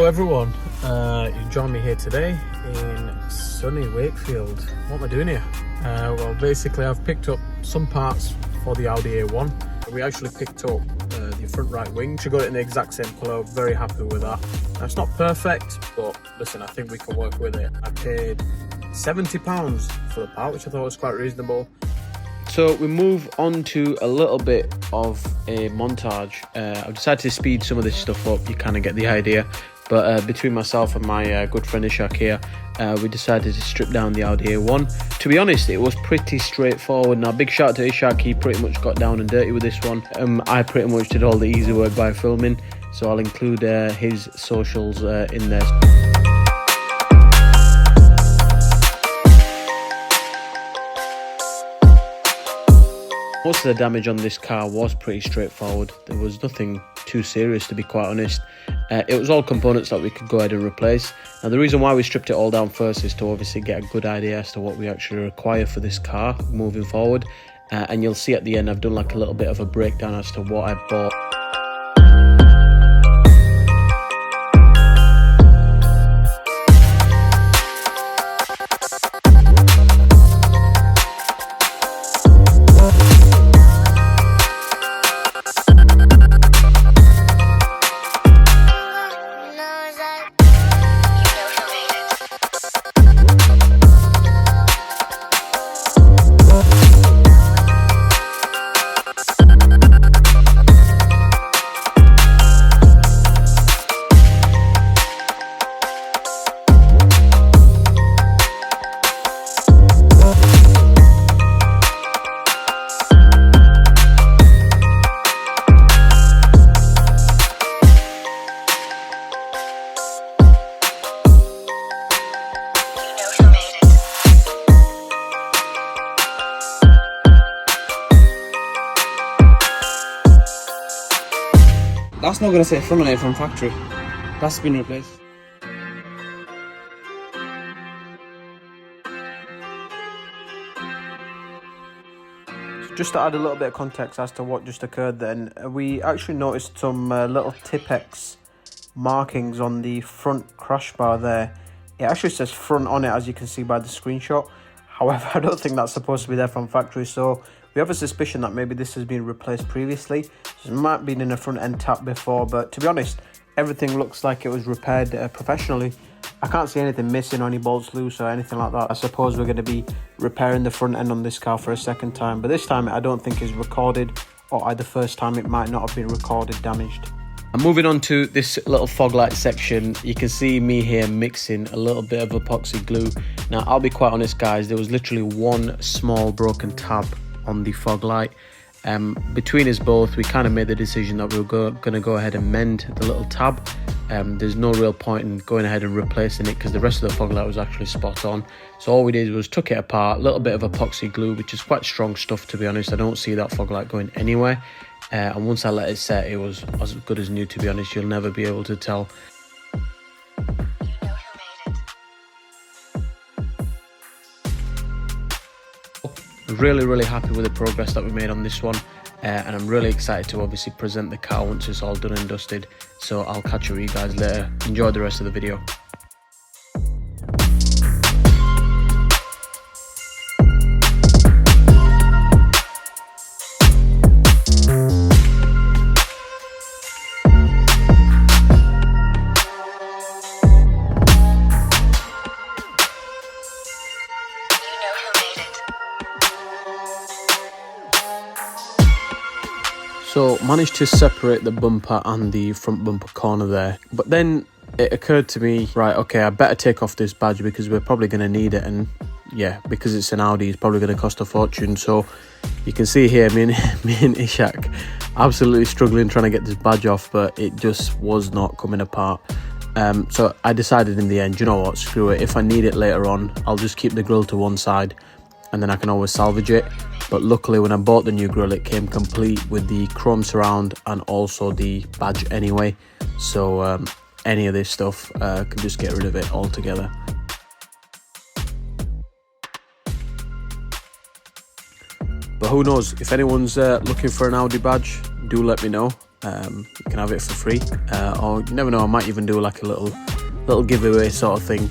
Hello everyone, you join me here today in sunny Wakefield. What am I doing here? Well, basically I've picked up some parts for the Audi A1. We actually picked up the front right wing. She got it in the exact same colour, very happy with that. Now, it's not perfect, but listen, I think we can work with it. I paid £70 for the part, which I thought was quite reasonable. So we move on to a little bit of a montage. I've decided to speed some of this stuff up, you kind of get the idea. But between myself and my good friend Ishak here, we decided to strip down the Audi A1. To be honest, it was pretty straightforward. Now, big shout out to Ishak, he pretty much got down and dirty with this one. I pretty much did all the easy work by filming, so I'll include his socials in there. Most of the damage on this car was pretty straightforward. There was nothing too serious, to be quite honest. It was all components that we could go ahead and replace. Now, the reason why we stripped it all down first is to obviously get a good idea as to what we actually require for this car moving forward. And you'll see at the end I've done like a little bit of a breakdown as to what I bought. That's not going to say front on it from factory. That's been replaced. Just to add a little bit of context as to what just occurred then, we actually noticed some little Tipex markings on the front crash bar there. It actually says front on it, as you can see by the screenshot. However, I don't think that's supposed to be there from factory, so we have a suspicion that maybe this has been replaced previously. So it might have been in a front end tap before, but to be honest, everything looks like it was repaired professionally. I can't see anything missing or any bolts loose or anything like that. I suppose we're going to be repairing the front end on this car for a second time, but this time I don't think is recorded, or either first time it might not have been recorded damaged. And moving on to this little fog light section, you can see me here mixing a little bit of epoxy glue. Now, I'll be quite honest guys, there was literally one small broken tab on the fog light. Between us both, we kind of made the decision that we were going to go ahead and mend the little tab. There's no real point in going ahead and replacing it because the rest of the fog light was actually spot on. So all we did was took it apart, a little bit of epoxy glue, which is quite strong stuff, to be honest. I don't see that fog light going anywhere. And once I let it set, it was as good as new, to be honest. You'll never be able to tell. Really happy with the progress that we made on this one, and I'm really excited to obviously present the car once it's all done and dusted. So I'll catch you guys later. Enjoy the rest of the video. So managed to separate the bumper and the front bumper corner there, but then it occurred to me, right, okay, I better take off this badge because we're probably going to need it, and yeah, because it's an Audi, it's probably going to cost a fortune. So you can see here me and Ishak absolutely struggling trying to get this badge off, but it just was not coming apart. So I decided in the end, you know what, screw it, if I need it later on, I'll just keep the grille to one side and then I can always salvage it. But luckily when I bought the new grille, it came complete with the chrome surround and also the badge anyway, so any of this stuff can just get rid of it altogether. But who knows, if anyone's looking for an Audi badge, do let me know. you can have it for free, or you never know, I might even do like a little giveaway sort of thing.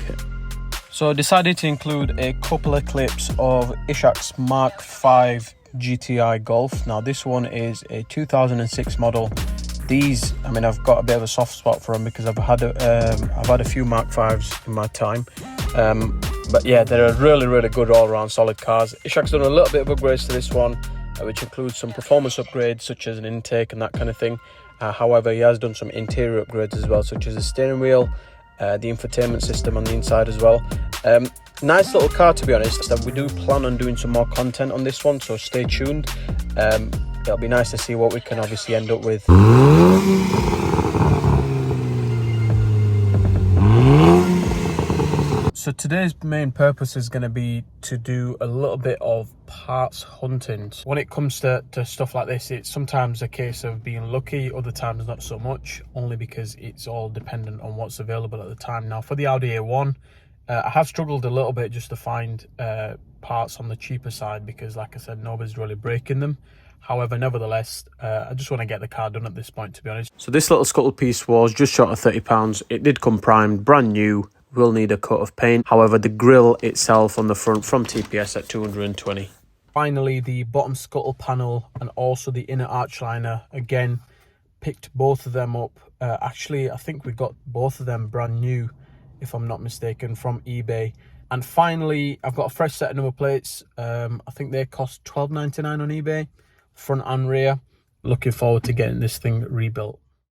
So I decided to include a couple of clips of Ishak's Mark 5 GTI Golf. Now this one is a 2006 model. These, I mean, I've got a bit of a soft spot for them because I've had a few Mark 5s in my time. But yeah, they're a really good all-round solid cars. Ishak's done a little bit of upgrades to this one, which includes some performance upgrades such as an intake and that kind of thing. However, he has done some interior upgrades as well, such as the steering wheel, the infotainment system on the inside as well. Nice little car, to be honest. We do plan on doing some more content on this one, so stay tuned. It'll be nice to see what we can obviously end up with. So today's main purpose is going to be to do a little bit of parts hunting. When it comes to stuff like this, it's sometimes a case of being lucky, other times not so much, only because it's all dependent on what's available at the time. Now for the Audi A1, I have struggled a little bit just to find parts on the cheaper side because, like I said, nobody's really breaking them. However, nevertheless, I just want to get the car done at this point, to be honest. So this little scuttle piece was just short of £30. It did come primed, brand new. Will need a coat of paint. However, the grille itself on the front from TPS at 220. Finally, the bottom scuttle panel and also the inner arch liner, again, picked both of them up. Actually, I think we got both of them brand new, if I'm not mistaken, from eBay. And finally, I've got a fresh set of number plates. I think they cost $12.99 on eBay, front and rear. Looking forward to getting this thing rebuilt.